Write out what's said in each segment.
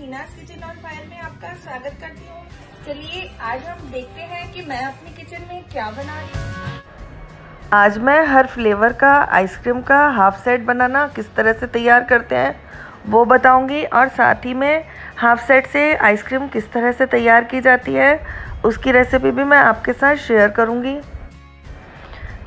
हीनाज kitchen on fire में आपका स्वागत करती हूँ। चलिए आज हम देखते हैं कि मैं अपनी किचन में क्या बना रही हूँ। आज मैं हर फ्लेवर का आइसक्रीम का हाफ सेट बनाना किस तरह से तैयार करते हैं वो बताऊंगी, और साथ ही में हाफ सेट से आइसक्रीम किस तरह से तैयार की जाती है उसकी रेसिपी भी मैं आपके साथ शेयर करूंगी।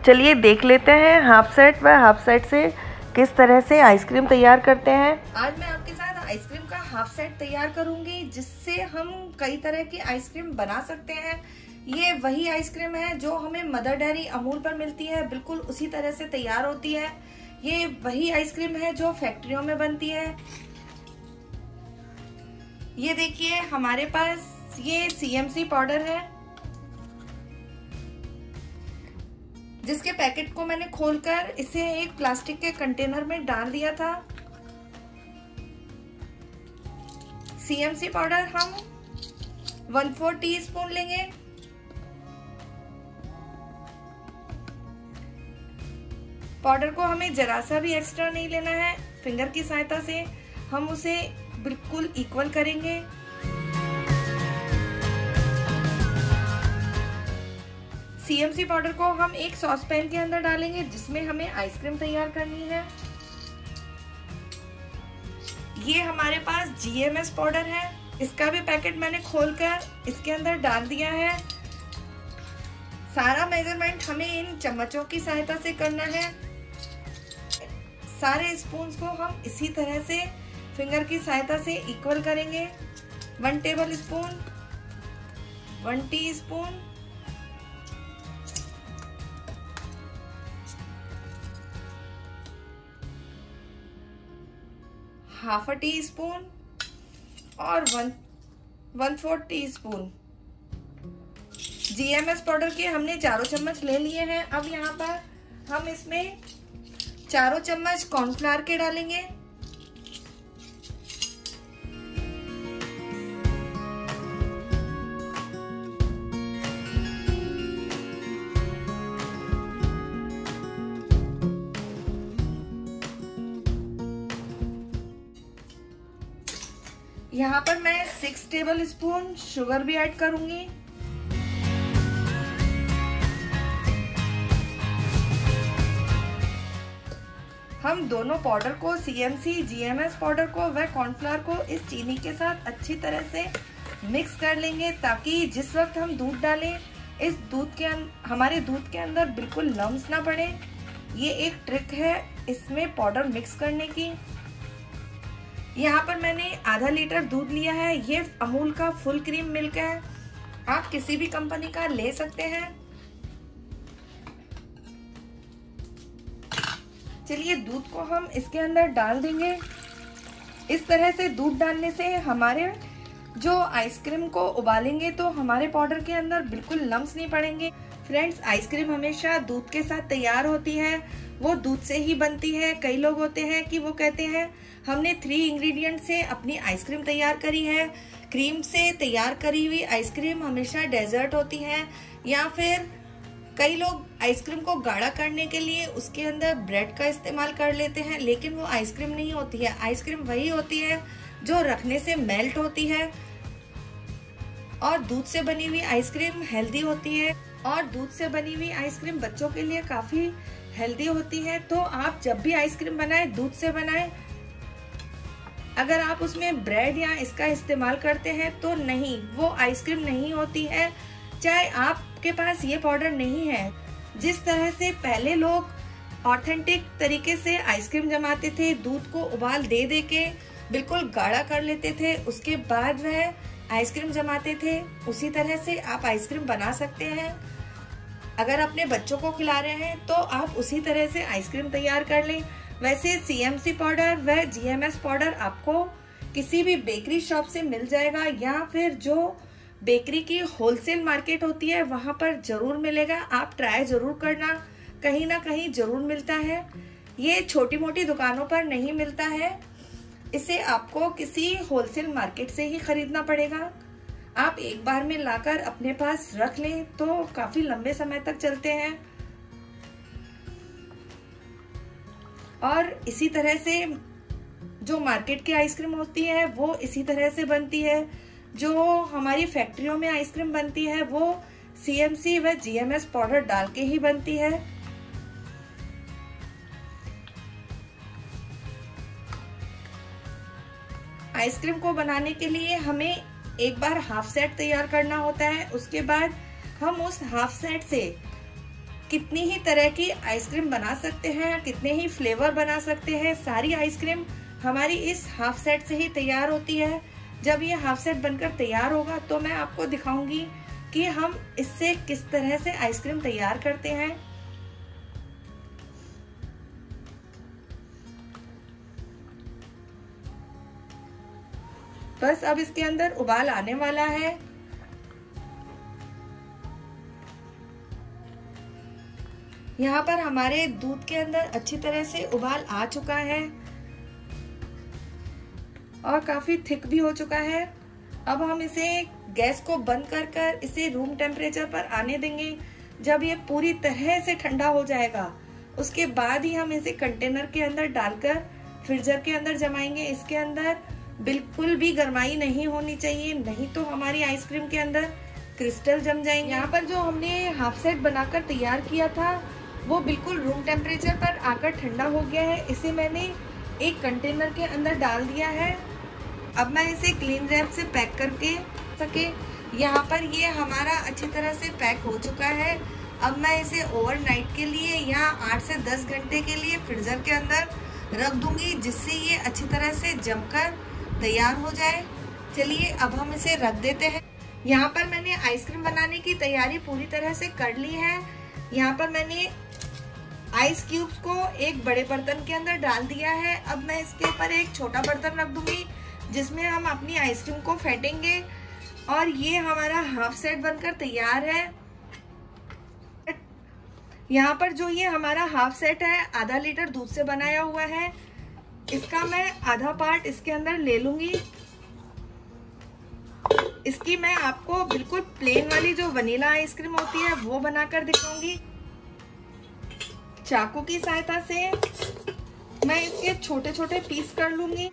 चलिए देख लेते हैं हाफ सेट से किस तरह से आइसक्रीम तैयार करते हैं। आज मैं आपके साथ आइसक्रीम का हाफ सेट तैयार करूंगी, जिससे हम कई तरह की आइसक्रीम बना सकते हैं। ये वही आइसक्रीम है जो हमें मदर डेयरी अमूल पर मिलती है, बिल्कुल उसी तरह से तैयार होती है। ये वही आइसक्रीम है जो फैक्ट्रियों में बनती है। ये देखिए हमारे पास ये CMC पाउडर है, जिसके पैकेट को मैंने खोलकर इसे एक प्लास्टिक के कंटेनर में डाल दिया था। CMC पाउडर हम 1/4 टीस्पून लेंगे। पाउडर को हमें जरा सा भी एक्स्ट्रा नहीं लेना है, फिंगर की सहायता से हम उसे बिल्कुल इक्वल करेंगे। CMC पाउडर को हम एक सॉस पैन के अंदर डालेंगे, जिसमें हमें आइसक्रीम तैयार करनी है। ये हमारे पास GMS पाउडर है, इसका भी पैकेट मैंने खोलकर इसके अंदर डाल दिया है। सारा मेजरमेंट हमें इन चम्मचों की सहायता से करना है। सारे स्पून्स को हम इसी तरह से फिंगर की सहायता से इक्वल करेंगे। 1 टेबल स्पून, 1 टीस्पून, 1/2 टीस्पून और 1/4 टीस्पून। GMS पाउडर के हमने 4 चम्मच ले लिए हैं। अब यहाँ पर हम इसमें 4 चम्मच कॉर्नफ्लावर के डालेंगे। यहाँ पर मैं 6 टेबल स्पून शुगर भी ऐड करूंगी। हम दोनों पाउडर को, CMC, GMS पाउडर को व कॉर्नफ्लावर को इस चीनी के साथ अच्छी तरह से मिक्स कर लेंगे, ताकि जिस वक्त हम दूध डालें इस हमारे दूध के अंदर बिल्कुल लम्स ना पड़े। ये एक ट्रिक है इसमें पाउडर मिक्स करने की। यहाँ पर मैंने आधा लीटर दूध लिया है। ये अमूल का फुल क्रीम मिल्क है, आप किसी भी कंपनी का ले सकते हैं। चलिए दूध को हम इसके अंदर डाल देंगे। इस तरह से दूध डालने से हमारे जो आइसक्रीम को उबालेंगे तो हमारे पाउडर के अंदर बिल्कुल लम्स नहीं पड़ेंगे। फ्रेंड्स, आइसक्रीम हमेशा दूध के साथ तैयार होती है, वो दूध से ही बनती है। कई लोग होते हैं कि वो कहते हैं हमने 3 इंग्रेडिएंट से अपनी आइसक्रीम तैयार करी है। क्रीम से तैयार करी हुई आइसक्रीम हमेशा डेजर्ट होती है, या फिर कई लोग आइसक्रीम को गाढ़ा करने के लिए उसके अंदर ब्रेड का इस्तेमाल कर लेते हैं, लेकिन वो आइसक्रीम नहीं होती है। आइसक्रीम वही होती है जो रखने से मेल्ट होती है, और दूध से बनी हुई आइसक्रीम हेल्दी होती है, और दूध से बनी हुई आइसक्रीम बच्चों के लिए काफी हेल्दी होती है। तो आप जब भी आइसक्रीम बनाएं दूध से बनाएं। अगर आप उसमें ब्रेड या इसका इस्तेमाल करते हैं तो नहीं, वो आइसक्रीम नहीं होती है, चाहे आपके पास ये पाउडर नहीं है। जिस तरह से पहले लोग ऑथेंटिक तरीके से आइसक्रीम जमाते थे, दूध को उबाल दे दे के बिल्कुल गाढ़ा कर लेते थे, उसके बाद वह आइसक्रीम जमाते थे, उसी तरह से आप आइसक्रीम बना सकते हैं। अगर अपने बच्चों को खिला रहे हैं तो आप उसी तरह से आइसक्रीम तैयार कर लें। वैसे CMC पाउडर व GMS पाउडर आपको किसी भी बेकरी शॉप से मिल जाएगा, या फिर जो बेकरी की होलसेल मार्केट होती है वहां पर जरूर मिलेगा। आप ट्राई जरूर करना, कहीं ना कहीं जरूर मिलता है। ये छोटी मोटी दुकानों पर नहीं मिलता है, इसे आपको किसी होलसेल मार्केट से ही खरीदना पड़ेगा। आप एक बार में लाकर अपने पास रख लें तो काफी लंबे समय तक चलते हैं। और इसी तरह से जो मार्केट की आइसक्रीम होती है वो इसी तरह से बनती है। जो हमारी फैक्ट्रियों में आइसक्रीम बनती है वो CMC व GMS पाउडर डाल के ही बनती है। आइसक्रीम को बनाने के लिए हमें एक बार हाफ सेट तैयार करना होता है। उसके बाद हम उस हाफ सेट से कितनी ही तरह की आइसक्रीम बना सकते हैं, कितने ही फ्लेवर बना सकते हैं। सारी आइसक्रीम हमारी इस हाफ सेट से ही तैयार होती है। जब ये हाफ सेट बनकर तैयार होगा तो मैं आपको दिखाऊंगी कि हम इससे किस तरह से आइसक्रीम तैयार करते हैं। बस अब इसके अंदर उबाल आने वाला है। यहाँ पर हमारे दूध के अंदर अच्छी तरह से उबाल आ चुका है और काफी थिक भी हो चुका है। अब हम इसे गैस को बंद कर इसे रूम टेम्परेचर पर आने देंगे। जब ये पूरी तरह से ठंडा हो जाएगा उसके बाद ही हम इसे कंटेनर के अंदर डालकर फ्रीजर के अंदर जमाएंगे। इसके अंदर बिल्कुल भी गर्माई नहीं होनी चाहिए, नहीं तो हमारी आइसक्रीम के अंदर क्रिस्टल जम जाएंगे। यहाँ पर जो हमने हाफ सेट बनाकर तैयार किया था वो बिल्कुल रूम टेम्परेचर पर आकर ठंडा हो गया है। इसे मैंने एक कंटेनर के अंदर डाल दिया है। अब मैं इसे क्लीन रैप से पैक करके सके। यहाँ पर ये हमारा अच्छी तरह से पैक हो चुका है। अब मैं इसे ओवरनाइट के लिए या 8 से 10 घंटे के लिए फ्रीजर के अंदर रख दूंगी, जिससे ये अच्छी तरह से जमकर तैयार हो जाए। चलिए अब हम इसे रख देते हैं। यहाँ पर मैंने आइसक्रीम बनाने की तैयारी पूरी तरह से कर ली है। यहाँ पर मैंने आइस क्यूब्स को एक बड़े बर्तन के अंदर डाल दिया है। अब मैं इसके ऊपर एक छोटा बर्तन रख दूंगी जिसमें हम अपनी आइसक्रीम को फेंटेंगे और ये हमारा हाफ सेट बनकर तैयार है। यहाँ पर जो ये हमारा हाफ सेट है आधा लीटर दूध से बनाया हुआ है। इसका मैं आधा पार्ट इसके अंदर ले लूंगी। इसकी मैं आपको बिल्कुल प्लेन वाली जो वनीला आइसक्रीम होती है वो बनाकर दिखाऊंगी। चाकू की सहायता से मैं इसके छोटे छोटे पीस कर लूंगी।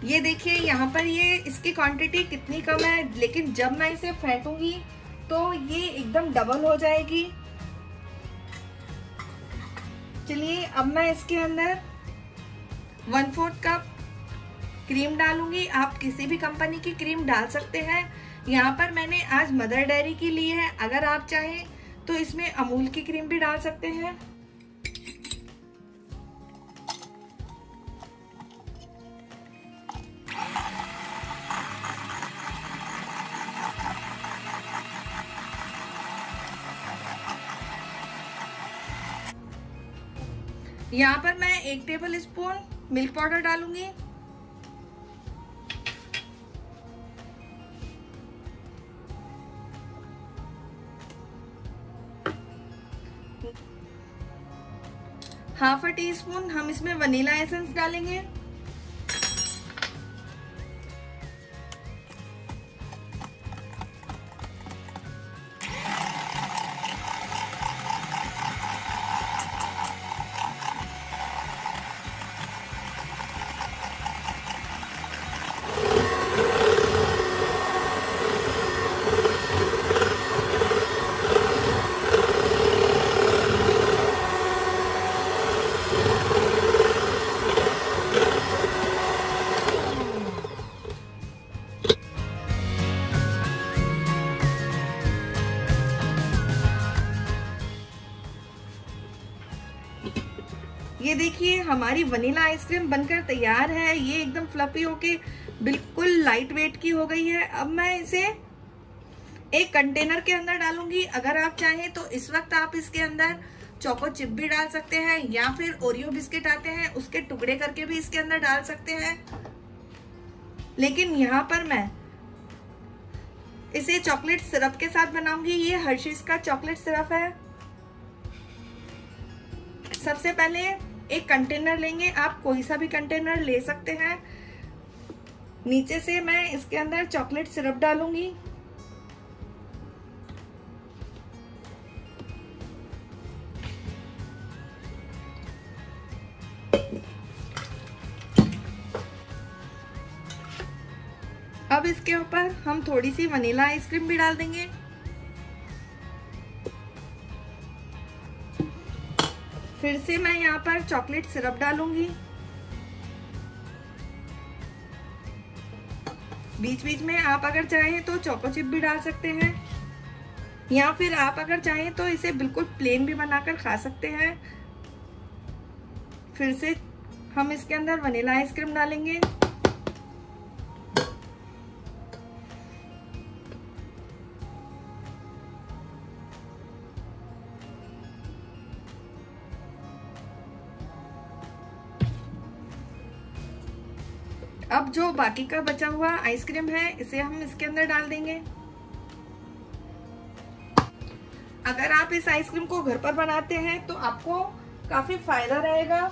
ये देखिए यहाँ पर ये इसकी क्वांटिटी कितनी कम है, लेकिन जब मैं इसे फेंटूंगी तो ये एकदम डबल हो जाएगी। चलिए अब मैं इसके अंदर 1/4 कप क्रीम डालूंगी। आप किसी भी कंपनी की क्रीम डाल सकते हैं। यहाँ पर मैंने आज मदर डेयरी की ली है। अगर आप चाहें तो इसमें अमूल की क्रीम भी डाल सकते हैं। यहाँ पर मैं 1 टेबल स्पून मिल्क पाउडर डालूंगी। ½ टीस्पून हम इसमें वनीला एसेंस डालेंगे। ये देखिए हमारी वनीला आइसक्रीम बनकर तैयार है। ये एकदम फ्लफी होके बिल्कुल लाइट वेट की हो गई है। अब मैं इसे एक कंटेनर के अंदर डालूंगी। अगर आप चाहें तो इस वक्त आप इसके अंदर चोको चिप भी डाल सकते हैं या फिर ओरियो बिस्किट आते हैं उसके टुकड़े करके भी इसके अंदर डाल सकते हैं। लेकिन यहाँ पर मैं इसे चॉकलेट सिरप के साथ बनाऊंगी। ये हर्शीज का चॉकलेट सिरप है। सबसे पहले एक कंटेनर लेंगे, आप कोई सा भी कंटेनर ले सकते हैं। नीचे से मैं इसके अंदर चॉकलेट सिरप डालूंगी। अब इसके ऊपर हम थोड़ी सी वनीला आइसक्रीम भी डाल देंगे। फिर से मैं यहाँ पर चॉकलेट सिरप डालूंगी। बीच बीच में आप अगर चाहें तो चोको चिप भी डाल सकते हैं, या फिर आप अगर चाहें तो इसे बिल्कुल प्लेन भी बनाकर खा सकते हैं। फिर से हम इसके अंदर वनीला आइसक्रीम डालेंगे। अब जो बाकी का बचा हुआ आइसक्रीम है इसे हम इसके अंदर डाल देंगे। अगर आप इस आइसक्रीम को घर पर बनाते हैं तो आपको काफी फायदा रहेगा।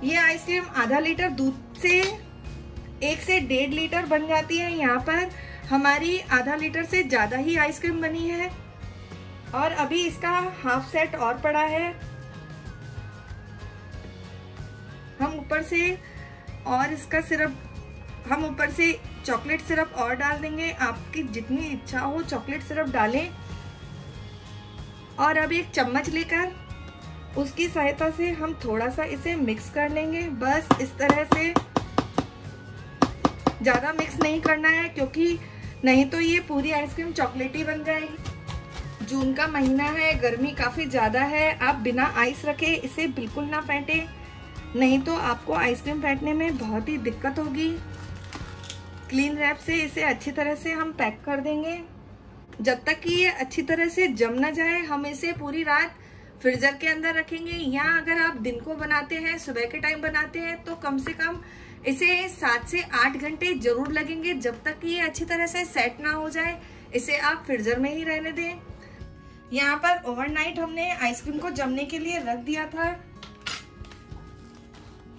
ये आइसक्रीम आधा लीटर दूध से 1 से 1.5 लीटर बन जाती है। यहाँ पर हमारी आधा लीटर से ज्यादा ही आइसक्रीम बनी है और अभी इसका हाफ सेट और पड़ा है। हम ऊपर से और इसका सिरप, हम ऊपर से चॉकलेट सिरप और डाल देंगे। आपकी जितनी इच्छा हो चॉकलेट सिरप डालें। और अब एक चम्मच लेकर उसकी सहायता से हम थोड़ा सा इसे मिक्स कर लेंगे। बस इस तरह से, ज्यादा मिक्स नहीं करना है क्योंकि नहीं तो ये पूरी आइसक्रीम चॉकलेटी बन जाएगी। जून का महीना है, गर्मी काफी ज्यादा है। आप बिना आइस रखे इसे बिल्कुल ना फेंटे, नहीं तो आपको आइसक्रीम फेंटने में बहुत ही दिक्कत होगी। क्लीन रैप से इसे अच्छी तरह से हम पैक कर देंगे। जब तक कि ये अच्छी तरह से जम ना जाए हम इसे पूरी रात फ्रीजर के अंदर रखेंगे। या अगर आप दिन को बनाते हैं, सुबह के टाइम बनाते हैं, तो कम से कम इसे 7 से 8 घंटे जरूर लगेंगे। जब तक कि ये अच्छी तरह से सेट ना हो जाए इसे आप फ्रीजर में ही रहने दें। यहाँ पर ओवरनाइट हमने आइसक्रीम को जमने के लिए रख दिया था।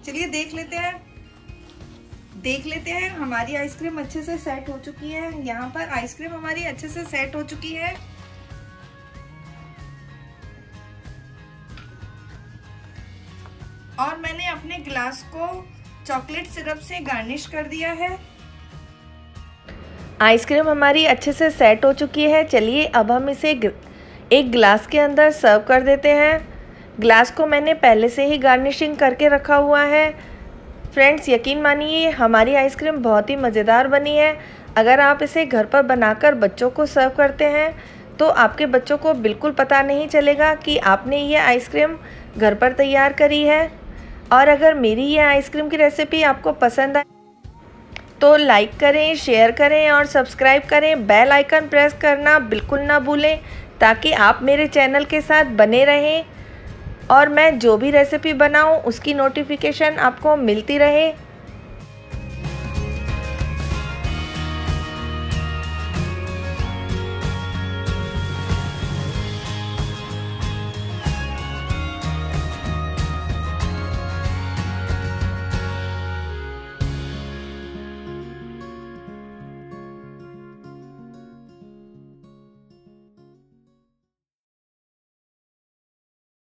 चलिए देख लेते हैं हमारी आइसक्रीम अच्छे से सेट हो चुकी है। यहाँ पर आइसक्रीम हमारी अच्छे से सेट हो चुकी है। और मैंने अपने ग्लास को चॉकलेट सिरप से गार्निश कर दिया है। आइसक्रीम हमारी अच्छे से सेट हो चुकी है। चलिए अब हम इसे एक ग्लास के अंदर सर्व कर देते हैं। ग्लास को मैंने पहले से ही गार्निशिंग करके रखा हुआ है। फ्रेंड्स, यकीन मानिए हमारी आइसक्रीम बहुत ही मज़ेदार बनी है। अगर आप इसे घर पर बनाकर बच्चों को सर्व करते हैं तो आपके बच्चों को बिल्कुल पता नहीं चलेगा कि आपने ये आइसक्रीम घर पर तैयार करी है। और अगर मेरी ये आइसक्रीम की रेसिपी आपको पसंद आए तो लाइक करें, शेयर करें और सब्सक्राइब करें। बेल आइकन प्रेस करना बिल्कुल ना भूलें ताकि आप मेरे चैनल के साथ बने रहें और मैं जो भी रेसिपी बनाऊं उसकी नोटिफिकेशन आपको मिलती रहे।